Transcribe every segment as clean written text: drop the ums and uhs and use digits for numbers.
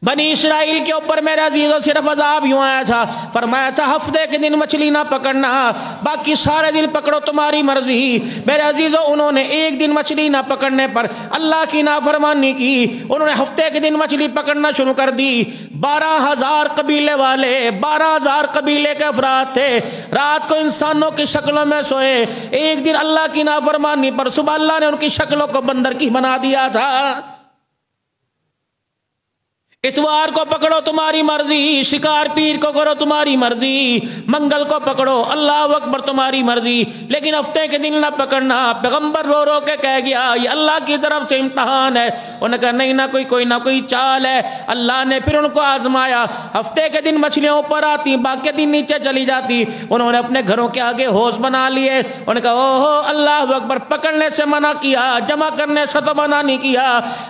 بنی اسرائیل کے اوپر میرے عزیزوں صرف عذاب یوں آیا تھا، فرمایا تھا ہفتے کے دن مچھلی نہ پکڑنا، باقی سارے دن پکڑو تمہاری مرضی۔ میرے عزیزوں انہوں نے ایک دن مچھلی نہ پکڑنے پر اللہ کی نافرمانی کی، انہوں نے ہفتے کے دن مچھلی پکڑنا شروع کر دی۔ 12,000 قبیلے والے، 12,000 قبیلے کے افراد تھے، رات کو انسانوں کی شکلوں میں سوئے، ایک دن اللہ کی نافرمانی پر صبح اللہ نے ان کی شکلوں کو بندر کی بنا دیا تھا۔ اتوار کو پکڑو تمہاری مرضی، شکار پیر کو کرو تمہاری مرضی، منگل کو پکڑو اللہ اکبر تمہاری مرضی، لیکن ہفتے کے دن نہ پکڑنا۔ پیغمبر رو رو کے کہہ گیا یہ اللہ کی طرف سے امتحان ہے۔ انہوں نے کہا نہیں نہ کوئی نہ کوئی چال ہے۔ اللہ نے پھر ان کو آزمایا، ہفتے کے دن مچھلیاں اوپر آتی، باقی دن نیچے چلی جاتی۔ انہوں نے اپنے گھروں کے آگے حوض بنا لیے، انہوں نے کہا اوہو اللہ اکبر، پکڑنے سے منع کیا، جمع کرنے سے تو منع نہیں کیا،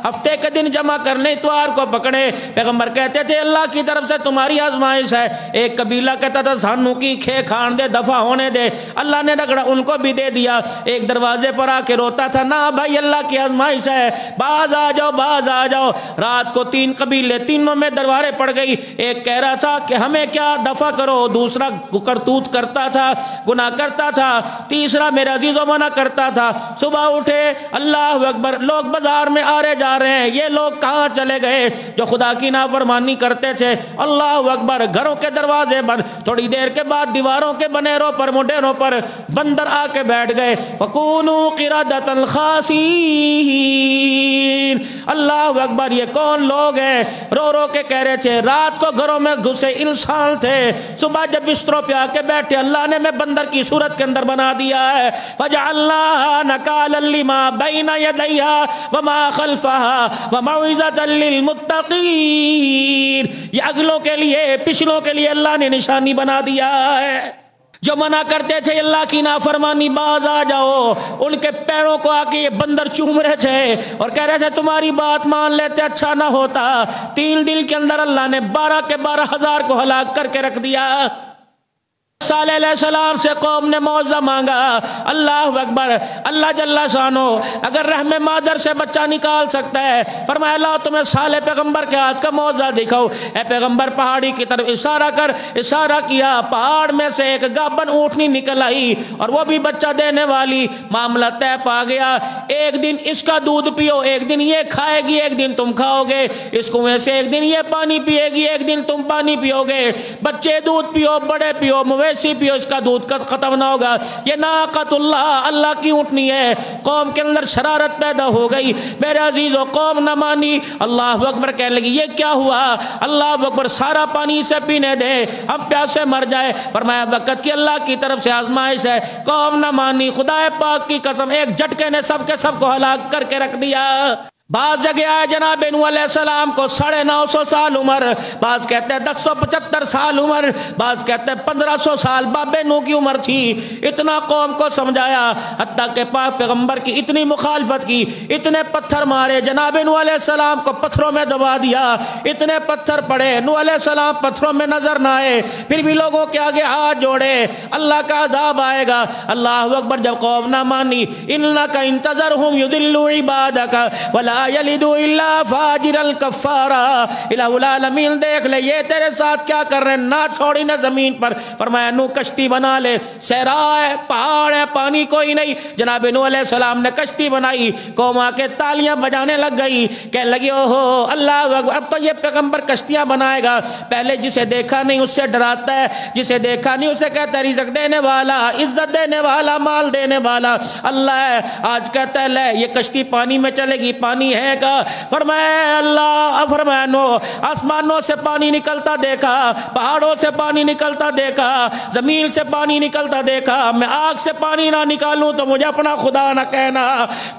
ہفتے کے دن جمع کرنے، اتوار کو پکڑے۔ پیغمبر کہتے تھے اللہ کی طرف سے تمہاری آزمائش ہے۔ ایک قبیلہ کہتا تھا سانو کی کھے کھان دے، دفع ہونے دے، اللہ نے رگڑا ان کو بھی دے دیا۔ ایک دروازے پر آ کے روتا تھا نہ بھائی اللہ کی آزمائش ہے، باز آ جاؤ باز آ جاؤ۔ رات کو 3 قبیلے، تینوں میں درباریں پڑ گئی۔ ایک کہہ رہا تھا کہ ہمیں کیا دفع کرو، دوسرا کرتوت کرتا تھا، گناہ کرتا تھا، تیسرا میرے عزیزوں منع کرتا تھا۔ صبح اٹھے اللہ اکبر، لوگ بازار میں آ رہے جا رہے ہیں، یہ لوگ کہاں چلے گئے جو خدا کی نافرمانی کرتے تھے؟ اللہ اکبر، گھروں کے دروازے بند۔ تھوڑی دیر کے بعد دیواروں کے بنیروں پر، مڈیروں پر بندر آ کے بیٹھ گئے۔ فَكُونُوا قِرَدَةً خَاسِئِينَ۔ اللہ اکبر، یہ کون لوگ ہیں؟ رو رو کے کہہ رہے تھے رات کو گھروں میں گھسے انسان تھے، صبح جب بستروں پہ آ کے بیٹھے اللہ نے میں بندر کی صورت کے اندر بنا دیا ہے۔ فَجَعَلْنَاهَا نَكَالًا لِمَا بَيْنَ يَدَيْهَا وَمَا خَلْفَهَا وَمَوْعِظَةً لِّلْمُتَّقِينَ۔ یہ اگلوں کے لیے، پچھلوں کے لیے اللہ نے نشانی بنا دیا ہے۔ جو منع کرتے تھے اللہ کی نافرمانی باز آ جاؤ، ان کے پیروں کو آ کے یہ بندر چوم رہے تھے اور کہہ رہے تھے تمہاری بات مان لیتے اچھا نہ ہوتا۔ 3 دن کے اندر اللہ نے 12 کے 12,000 کو ہلاک کر کے رکھ دیا۔ صالح علیہ السلام سے قوم نے معاوضہ مانگا، اللہ اکبر، اللہ جل شانہ اگر رحم مادر سے بچہ نکال سکتا ہے، فرمایا اللہ تمہیں صالح پیغمبر کے ہاتھ کا معاوضہ دکھاؤ۔ اے پیغمبر پہاڑی کی طرف اشارہ کر، اشارہ کیا، پہاڑ میں سے ایک گابن اونٹنی نکل آئی اور وہ بھی بچہ دینے والی۔ معاملہ طے پا گیا، ایک دن اس کا دودھ پیو، ایک دن یہ کھائے گی، ایک دن تم کھاؤ گے، اس کنویں سے ایک دن یہ پانی پیے گی، ایک دن تم پانی پیو گے۔ بچے دودھ پیو، بڑے پیو، مویشی پیو، اس کا دودھ ختم نہ ہوگا۔ یہ ناقۃ اللہ، اللہ کی اونٹنی ہے۔ قوم کے اندر شرارت پیدا ہو گئی، میرے عزیزو قوم نہ مانی۔ اللہ اکبر کہنے لگی یہ کیا ہوا؟ اللہ اکبر، سارا پانی اسے پینے دے، ہم پیاسے مر جائے۔ فرمایا وقت کی اللہ کی طرف سے آزمائش ہے۔ قوم نہ مانی، خدا پاک کی قسم ایک جھٹکے نے سب کے سب کو ہلاک کر کے رکھ دیا۔ بعض جگہ آئے جناب نوح علیہ السلام کو 950 سال عمر، بعض کہتے ہیں 1075 سال عمر، بعض کہتے ہیں 1500 سال باب نوح کی عمر تھی۔ اتنا قوم کو سمجھایا، حتیٰ کہ پاک پیغمبر کی اتنی مخالفت کی، اتنے پتھر مارے، جناب نوح علیہ السلام کو پتھروں میں دبا دیا، اتنے پتھر پڑے، نوح علیہ السلام پتھروں میں نظر نہ آئے، پھر بھی لوگوں کے آگے ہاتھ جوڑے، اللہ کا عذاب آئے گا۔ اللہ اکبر، جب قوم نہ مانی، انک انتظرہم یضلوا عبادک ولا یلدوا الا فاجرا کفارا۔ الہ العالمین دیکھ لے یہ تیرے ساتھ کیا کر رہے ہیں، نہ چھوڑی نہ زمین پر۔ فرمایا نوح کشتی بنا لے، صحرا ہے، پہاڑ ہے، پانی کوئی نہیں۔ جناب نوح علیہ السلام نے کشتی بنائی، قوم آ کے تالیاں بجانے لگ گئی، کہنے لگی اوہو اللہ اکبر، اب تو یہ پیغمبر کشتیاں بنائے گا۔ پہلے جسے دیکھا نہیں اس سے ڈراتا ہے، جسے دیکھا نہیں اسے کہتا ہے رزق دینے والا، عزت دینے والا، مال دینے والا اللہ ہے۔ آج کہتا ہے لے یہ کشتی پانی میں چلے گی، پانی ہے کا؟ فرمایا اللہ، فرمایا نو آسمانوں سے پانی نکلتا دیکھا، پہاڑوں سے پانی نکلتا دیکھا، زمین سے پانی نکلتا دیکھا، میں آگ سے پانی نہ نکالوں تو مجھے اپنا خدا نہ کہنا۔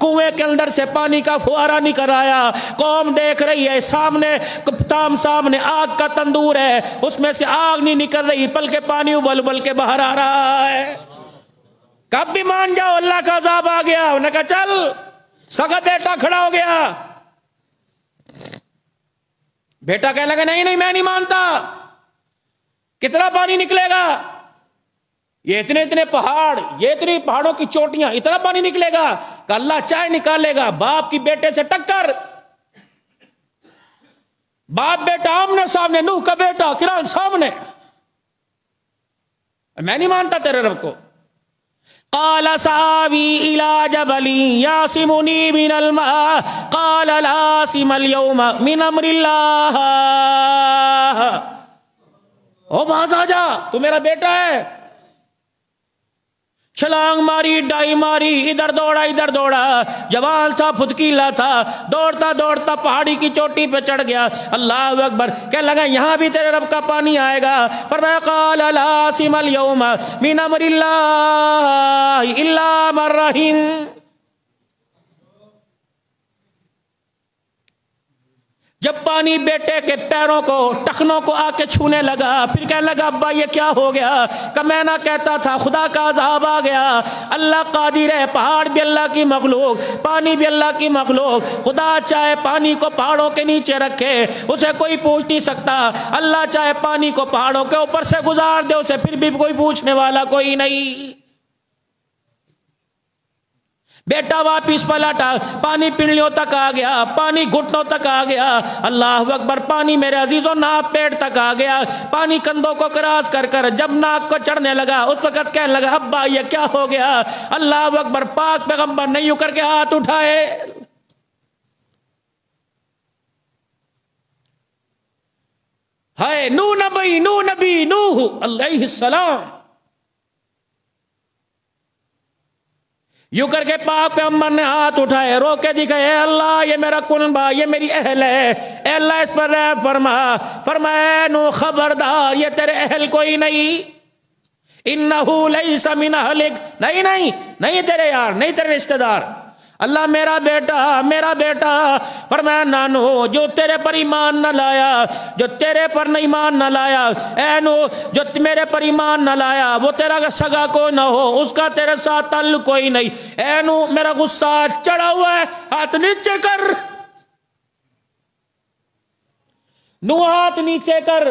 کنویں کے اندر سے پانی کا فوارہ نکل آیا، قوم دیکھ رہی ہے، سامنے سامنے آگ کا تندور ہے، اس میں سے آگ نہیں نکل رہی بلکہ پانی ابل ابل کے باہر آ رہا ہے۔ کب بھی مان جاؤ اللہ کا عذاب آ گیا۔ انہوں نے کہا چل، سگا بیٹا کھڑا ہو گیا، بیٹا کہنے لگا نہیں نہیں میں نہیں مانتا، کتنا پانی نکلے گا؟ یہ اتنے پہاڑ، یہ اتنی پہاڑوں کی چوٹیاں، اتنا پانی نکلے گا کہ اللہ چاہے نکالے گا۔ باپ کی بیٹے سے ٹکر، باپ بیٹا آمنے سامنے، نوح کا بیٹا کران سامنے، میں نہیں مانتا تیرے رب کو. قال سآوی إلى جبل يعصمني من الماء قال لا عاصم اليوم من امر اللہ. او باز آ جا، تو میرا بیٹا ہے. چھلانگ ماری، ڈائی ماری، ادھر دوڑا، جوان تھا، پھدکیلا تھا، دوڑتا دوڑتا پہاڑی کی چوٹی پہ چڑھ گیا. اللہ اکبر، کہنے لگا یہاں بھی تیرے رب کا پانی آئے گا. فرمایا قال لا عاصم اليوم من امر اللہ الا من رحم. جب پانی بیٹے کے پیروں کو، ٹخنوں کو آ کے چھونے لگا، پھر کہنے لگا ابا یہ کیا ہو گیا؟ کہ میں نہ کہتا تھا خدا کا عذاب آ گیا. اللہ قادر ہے، پہاڑ بھی اللہ کی مخلوق، پانی بھی اللہ کی مخلوق. خدا چاہے پانی کو پہاڑوں کے نیچے رکھے، اسے کوئی پوچھ نہیں سکتا. اللہ چاہے پانی کو پہاڑوں کے اوپر سے گزار دے، اسے پھر بھی کوئی پوچھنے والا کوئی نہیں. بیٹا واپس پلٹا، پانی پنڈلیوں تک آ گیا، پانی گھٹنوں تک آ گیا. اللہ اکبر، پانی میرے عزیزوں ناک پیٹ تک آ گیا. پانی کندھوں کو کراس کر کر جب ناک کو چڑھنے لگا، اس وقت کہنے لگا ابا یہ کیا ہو گیا؟ اللہ اکبر، پاک پیغمبر نے یوں کر کے ہاتھ اٹھائے. ہائے نبی نوح علیہ السلام، یوں کر کے پاک پیغمبر نے ہاتھ اٹھائے، رو کے دکھائے اے اللہ یہ میرا کنبہ، یہ میری اہل ہے، اے اللہ اس پر رحم فرما. فرمایا نو خبردار، یہ تیرے اہل کوئی نہیں. انہو لیس من اہلک، نہیں تیرے یار، نہیں تیرے رشتہ دار. اللہ میرا بیٹا. فرمایا نانو جو تیرے پر ایمان نہ لایا، جو تیرے پر ایمان نہ لایا، اے نو جو میرے پر ایمان نہ لایا، وہ تیرا سگا کوئی نہ ہو، اس کا تیرے ساتھ تعلق کوئی نہیں. اے نو میرا غصہ چڑھا ہوا ہے، ہاتھ نیچے کر. نو ہاتھ نیچے کر.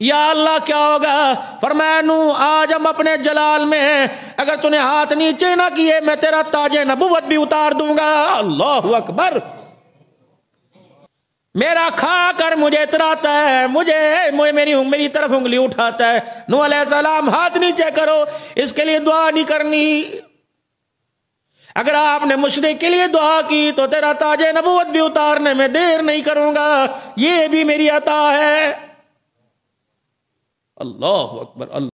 یا اللہ کیا ہوگا؟ فرمایا نو آج ہم اپنے جلال میں ہیں، اگر تو نے ہاتھ نیچے نہ کیے میں تیرا تاج نبوت بھی اتار دوں گا. اللہ اکبر. میرا کھا کر مجھے اتراتا ہے، میری طرف انگلی اٹھاتا ہے. نو علیہ السلام ہاتھ نیچے کرو، اس کے لیے دعا نہیں کرنی. اگر آپ نے مشرک کے لیے دعا کی تو تیرا تاج نبوت بھی اتارنے میں دیر نہیں کروں گا، یہ بھی میری عطا ہے. اللہ اکبر. اللہ